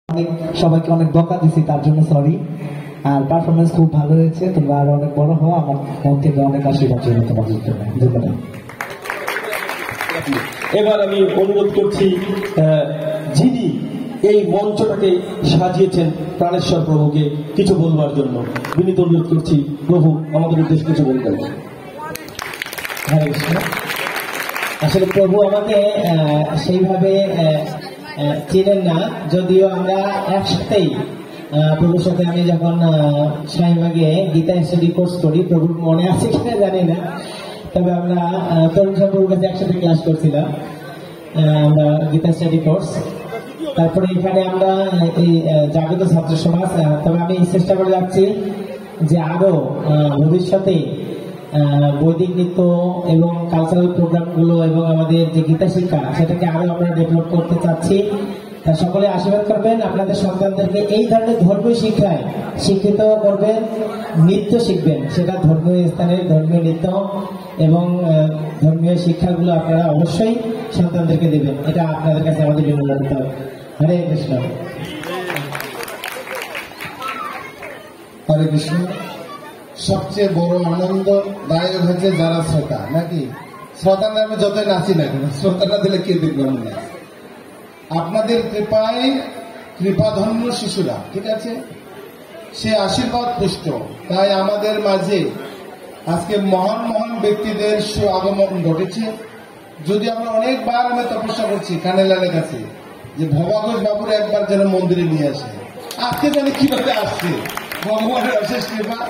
সবাইকে অনেক বকা দিছি, তার জন্য সরি। আর পারফরমেন্স খুব ভালো হয়েছে, তোমরা আরো অনেক বড় হও, আমার মন থেকে অনেক আশীর্বাদ জন্য তোমাদের জন্য ধন্যবাদ। এবার আমি অনুরোধ করছি যিনি এই মঞ্চটাকে সাজিয়েছেন প্রাণেশ্বর প্রভুকে কিছু বলবার জন্য বিনীত অনুরোধ করছি। প্রভু আমাদের উদ্দেশ্যে কিছু বলবেন। হরে কৃষ্ণ। আসলে প্রভু আমাকে সেইভাবে চিনেন না, যদিও আমরা একসাথেই প্রভুর সাথে আমি যখন শাহিবাগে গীতা স্টাডি কোর্স করি, প্রভুর মনে আছে কিনা জানি না, তবে আমরা তরুণ প্রভুর কাছে একসাথে ক্লাস করছিলাম, আমরা গীতা স্টাডি কোর্স। তারপরে এখানে আমরা এই জাগত ছাত্র সমাজ, তবে আমি চেষ্টা করে যাচ্ছি যে আরো ভবিষ্যতে বৈদিক নৃত্য এবং কালচারাল প্রোগ্রামগুলো এবং আমাদের যে গীতা শিক্ষা সেটাকে আরো আমরা ডেভেলপ করতে চাচ্ছি। তা সকলে আশীর্বাদ করবেন, আপনাদের সন্তানদেরকে এই ধরনের ধর্মীয় শিক্ষায় শিক্ষিত করবেন, নৃত্য শিখবেন, সেটা ধর্মীয় স্থানের ধর্মীয় নৃত্য এবং ধর্মীয় শিক্ষাগুলো আপনারা অবশ্যই সন্তানদেরকে দেবেন, এটা আপনাদের কাছে আমাদের বিনম্র করতে হবে। হরে কৃষ্ণ। হরে কৃষ্ণ। সবচেয়ে বড় আনন্দদায়ক হচ্ছে যারা শ্রোতা, নাকি? শ্রোতা নামে যতই নাচি না কেন, শ্রোতা না দিলে কে দেখবেন না? আপনাদের কৃপায় কৃপাধন্য শিশুরা, ঠিক আছে, সে আশীর্বাদ পুষ্ট। তাই আমাদের মাঝে আজকে মহান মহান ব্যক্তিদের আগমন ঘটেছে। যদি আমরা অনেকবার আমি তপস্যা করছি কানেলালের কাছে যে ভবাঘোষ বাবুর একবার যেন মন্দিরে নিয়ে আসে, আজকে জানি কিভাবে আসছে, ভগবানের অশেষ কৃপা।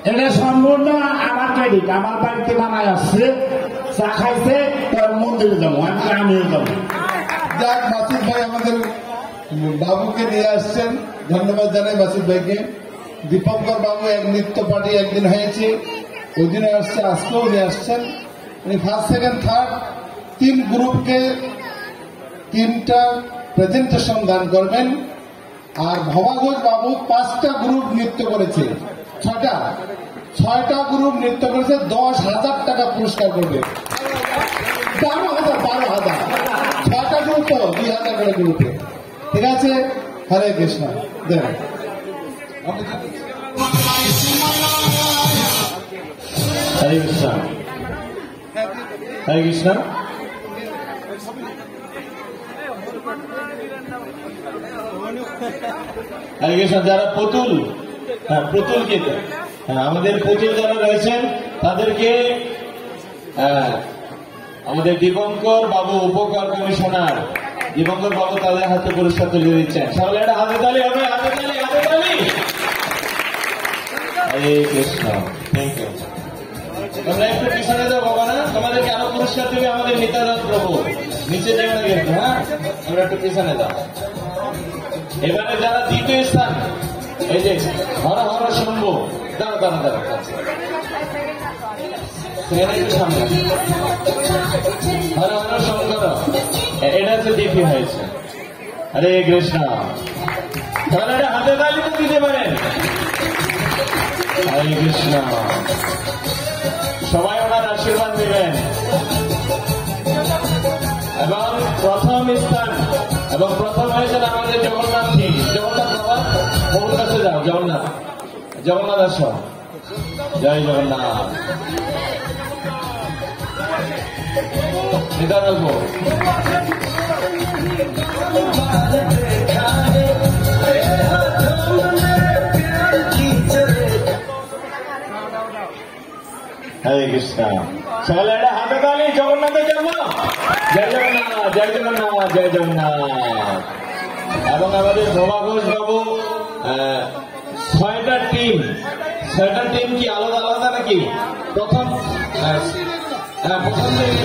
এটা সম্পূর্ণ আমার ক্রেডিট, আমার বাড়িতে বানায় আসছে, চা খাইছে, মন্দিরে যাবো, আমিও যাবো। যাক, মাসুদ ভাই আমাদের বাবুকে নিয়ে আসছেন, ধন্যবাদ জানাই মাসুদ ভাইকে। দীপঙ্কর বাবু এক নৃত্য পার্টি একদিন হয়েছে, ওই দিনে আসছে, আজকেও নিয়ে আসছেন। উনি ফার্স্ট সেকেন্ড থার্ড 3 গ্রুপকে 3টা প্রেজেন্টেশন দান করবেন। আর ভবাঘোষ বাবু 5টা গ্রুপ নৃত্য করেছে, 6টা গ্রুপ নৃত্য করেছে, 10,000 টাকা পুরস্কার করবে। 12,000 6টা গ্রুপ তো 2,000 করে গ্রুপে, ঠিক আছে। হরে কৃষ্ণ। দেখ হরে কৃষ্ণ। হরে কৃষ্ণ। হরে কৃষ্ণ। যারা পুতুল, পুতুলকে আমাদের পুতুল যারা রয়েছেন তাদেরকে আমাদের দীপঙ্কর বাবু উপকার কমিশনার দীপঙ্কর বাবু তাদের হাতে পুরস্কার তুলে দিচ্ছেন। তাহলে একটা হাতে তালি হবে, হাতে তালি, হাতে তালি। হরে কৃষ্ণ। Thank you. তোমরা একটু পিছনে যাও বাবা, না তোমাদেরকে আরো পুরস্কার দেবে আমাদের নিত্যানন্দ প্রভু। নিচে যাবে না কিন্তু, হ্যাঁ, আমরা একটু পিছনে যাও। এবারে যারা দ্বিতীয় স্থান, এই যে হর হর শম্ভু, দাঁড়া দাঁড়া দাঁড়া, সামনে হর হর শঙ্কর, এটা হচ্ছে দ্বিতীয় হয়েছে। হরে কৃষ্ণ। তাহলে এটা হাতে তালি তো দিতে পারেন। হরে কৃষ্ণ। সবাই ওনার আশীর্বাদ নেবেন। এবং প্রথম স্থান এবং প্রথম হয়েছেন আমাদের জগন্নাথ সিং। জগন্নাথ বাবা, ওর কাছে যাও। জগন্নাথ, জগন্নাথ আসো। জয় জগন্নাথ। নিদানন্দ হরে কৃষ্ণ। সকালে একটা হাতে তালি জগন্নাথের জন্য। জয় জগন্নাথ, জয় জগন্নাথ, জয় জগন্নাথ। এবং আমাদের ভবাঘোষ বাবু 6টা টিম কি আলাদা আলাদা নাকি? প্রথম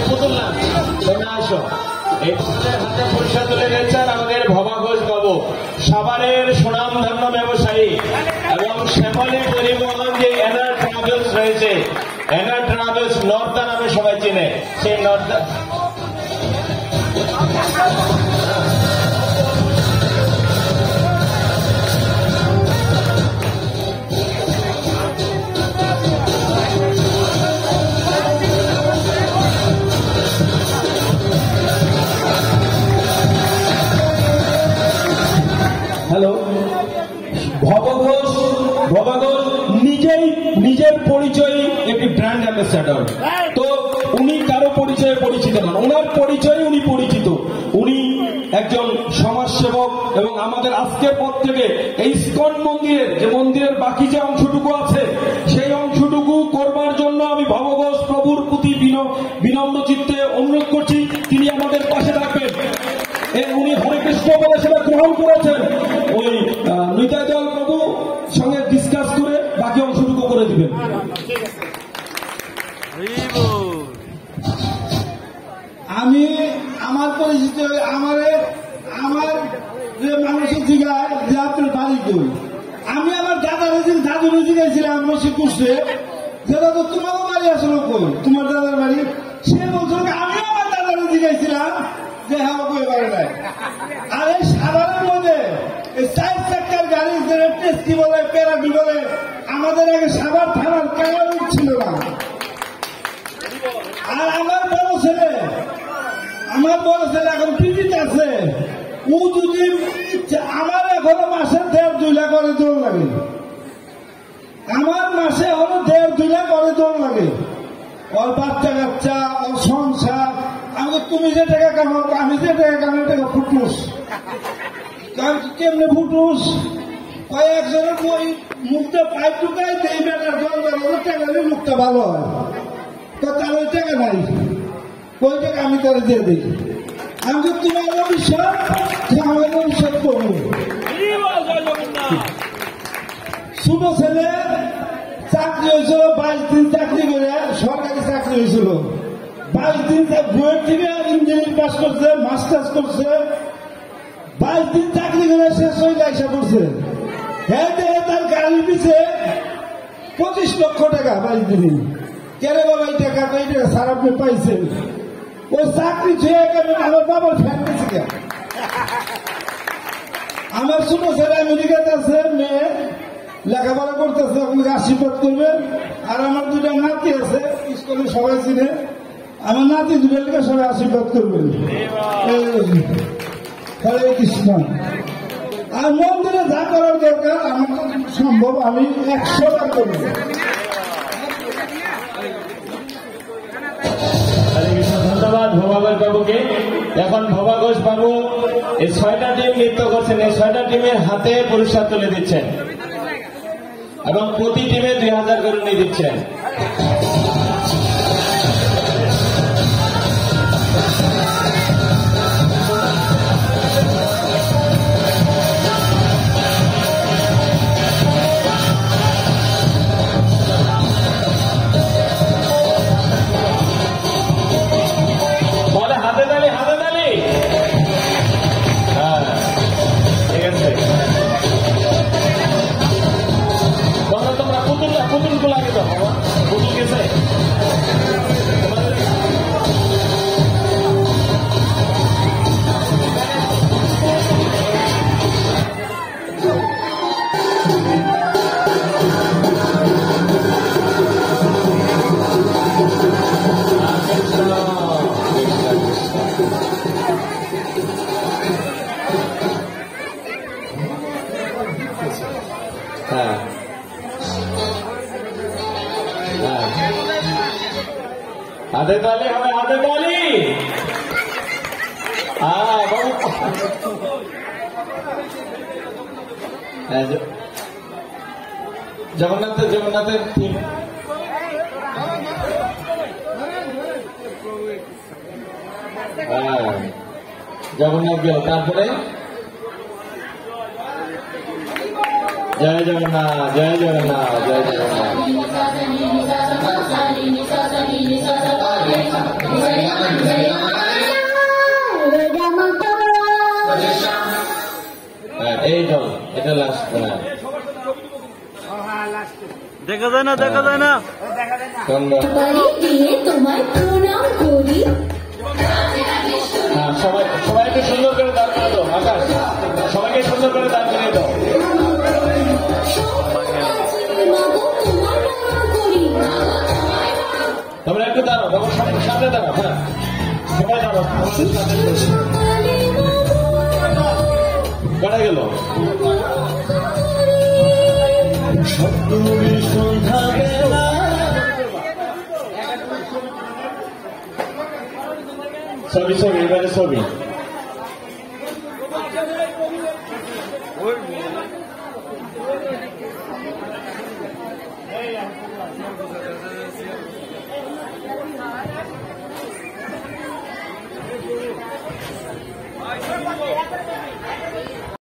পুতুল না, তোমরা আসো। এই পুতুলের হাতে পুরস্কার তুলে দিয়েছেন আমাদের ভবাঘোষ বাবু, সাভারের সুনাম ধন্য ব্যবসায়ী এবং শ্যামলী পরিবহন যে এনার ট্রাভেলস রয়েছে, এনার ট্রাভেলস নর্দা নামে সবাই চেনে, সেই নর্দা। হ্যালো, ভবঘোষ নিজের পরিচয় একটি ব্র্যান্ড অ্যাম্বাসেডর। তো উনি কারো পরিচয়ে পরিচিত নন, ওনার পরিচয়ে উনি পরিচিত। উনি একজন সমাজসেবক এবং আমাদের আজকের পর থেকে এই ইসকন মন্দিরের বাকি যে অংশটুকু আছে সেই অংশটুকু করবার জন্য আমি ভবঘোষ প্রভুর প্রতি বিনম্র চিত্তে অনুরোধ করছি, তিনি আমাদের পাশে থাকবেন। উনি হরে কৃষ্ণ বলে সেটা গ্রহণ করেছেন, ওই নিতাই দল প্রভু সঙ্গে ডিসকাস করে বাকি অংশটুকু করে দিবেন। আমি আমার পরিচিত আমার যে মানুষের জিগায় যে আপনার বাড়ি কই, আমি আমার দাদুর জিগাইছিলাম রসিক করছে যেটা তো তোমারও বাড়ি আসলো কই, তোমার দাদার বাড়ি। সে বলছিল আমি আমার দাদার জিগাইছিলাম যে হ্যাঁ কই বাড়ি নাই। আর এই সাধারণ মধ্যে এই 4 চাকার গাড়ি টেস্টি বলে প্যারাডি বলে আমাদের আগে সাভার থানার কারণ ছিল না। আর আমার বড় ছেলে এখন পৃথিবীতে আছে, ও যদি আমার এখনো মাসে 1.5-2 লাখ করে দৌড় লাগে, আমার মাসে এখনো 1.5-2 লাখ করে দৌড় লাগে। ওর বাচ্চা কাচ্চা, ওর সংসার, আমাকে তুমি যে টাকা কামাও আমি যে টাকা কামাই টাকা ফুটুস, কেমনে ফুটুস কয়েকজনের মুখটা পাইপ টুকাই দেই বেটার টাকা মুখটা ভালো হয়, তো তার ওই টাকা নাই, ওই টাকা আমি তারা দিয়ে দিই। আমি তো তোমার ভবিষ্যৎ আমার ভবিষ্যৎ করবো। ছোট ছেলে চাকরি হয়েছিল 22 দিন চাকরি করে, সরকারি চাকরি হয়েছিল 22 দিন, বইয়ের থেকে ইঞ্জিনিয়ারিং পাস করছে, মাস্টার্স করছে, 22 দিন চাকরি করে শেষ হয়ে আইসা করছে। হ্যাঁ তার গাড়ির পিছিয়ে 25 লক্ষ টাকা 22 দিনে। কেন বাবা এই টাকা স্যার আপনি পাইছেন? ওই চাকরি ছুঁয়ে আমার বাবার ফ্যান গেছে। আমার ছোট ছেলে আমেরিকাতে আছে, মেয়ে লেখাপড়া করতেছে, আপনাকে আশীর্বাদ করবেন। আর আমার 2টা নাতি আছে, স্কুলে সবাই চিনে, আমার নাতি 2টাকে সবাই আশীর্বাদ করবেন। হরে কৃষ্ণ। আর মন্দিরে যা করার দরকার আমার সম্ভব আমি 100 বার করব। ধন্যবাদ ভবাঘোষ বাবুকে। এখন ভবাঘোষ বাবু এই 6টা টিম নৃত্য করছেন, এই 6টা টিমের হাতে পুরস্কার তুলে দিচ্ছেন এবং প্রতি টিমে 2000 করে নিয়ে দিচ্ছেন। হাতে তালি হবে, হাতে তালি। জগন্নাথের থিম জগন্নাথ গেল, তারপরে জয় জগন্নাথ, জয় জগন্নাথ, জয় জগন্নাথ। এই দল এটা লাস্ট। দেখা যায় না, দেখা যায় না। তোমার প্রণাম করি। সবাই একটু সুন্দর করে দাঁড় করে দাও। আকাশ সবাইকে সুন্দর করে দাঁড় করে দাও। তোমরা একটু দাঁড়াও, তখন সামনে দাঁড়াও। হ্যাঁ সবাই দাঁড়াও। হারা গেল। ছবি ছবি এবারে ছবি।